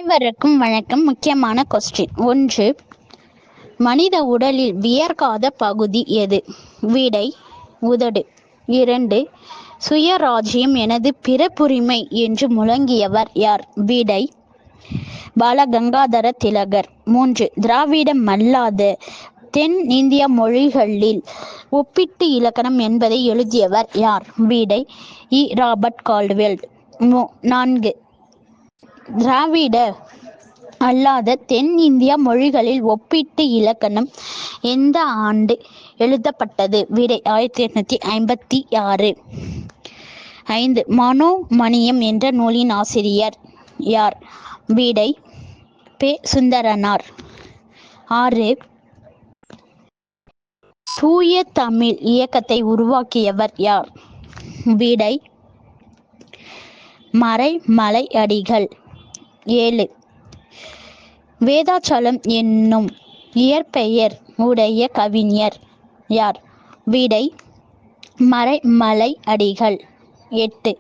அனைவருக்கும் வணக்கம். முக்கியமான கொஸ்டின். 1. மனித உடலில் வியர்க்காத பகுதி எது? விடை உதடு. 2. சுயராஜ்யம் எனது பிறப்புரிமை என்று முழங்கியவர் யார்? விடை பாலகங்காதர திலகர். 3. திராவிடம் அல்லாத தென் இந்திய மொழிகளில் ஒப்பீட்டு இலக்கணம் என்பதை எழுதியவர் யார்? விடை ராபர்ட் கால்டுவெல். 4. திராவிட அல்லாத தென் இந்திய மொழிகளில் ஒப்பீட்டு இலக்கணம் எந்த ஆண்டு எழுதப்பட்டது? விடை 1856. 5. மனோமணியம் என்ற நூலின் ஆசிரியர் யார்? விடை சுந்தரனார். 6. தூய தமிழ் இயக்கத்தை உருவாக்கியவர் யார்? விடை மறைமலை அடிகள். 7. வேதாச்சலம் என்னும் இயற்பெயர் உடைய கவிஞர் யார்? விடை மறைமலை அடிகள். 8.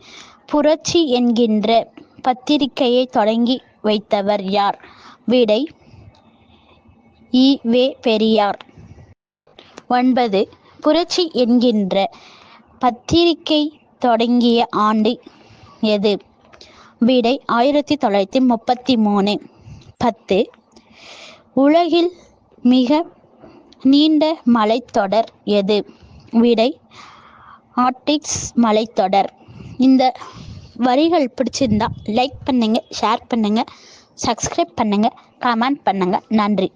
புரட்சி என்கின்ற பத்திரிகையை தொடங்கி வைத்தவர் யார்? விடை ஈ.வே. பெரியார். 9. புரட்சி என்கின்ற பத்திரிகை தொடங்கிய ஆண்டு எது? விடை 1933. 10. உலகில் மிக நீண்ட மலைத்தொடர் எது? விடை ஆர்க்டிக்ஸ் மலைத்தொடர். இந்த வரிகள் பிடிச்சிருந்தா லைக் பண்ணுங்க, ஷேர் பண்ணுங்க, சப்ஸ்கிரைப் பண்ணுங்க, கமெண்ட் பண்ணுங்க. நன்றி.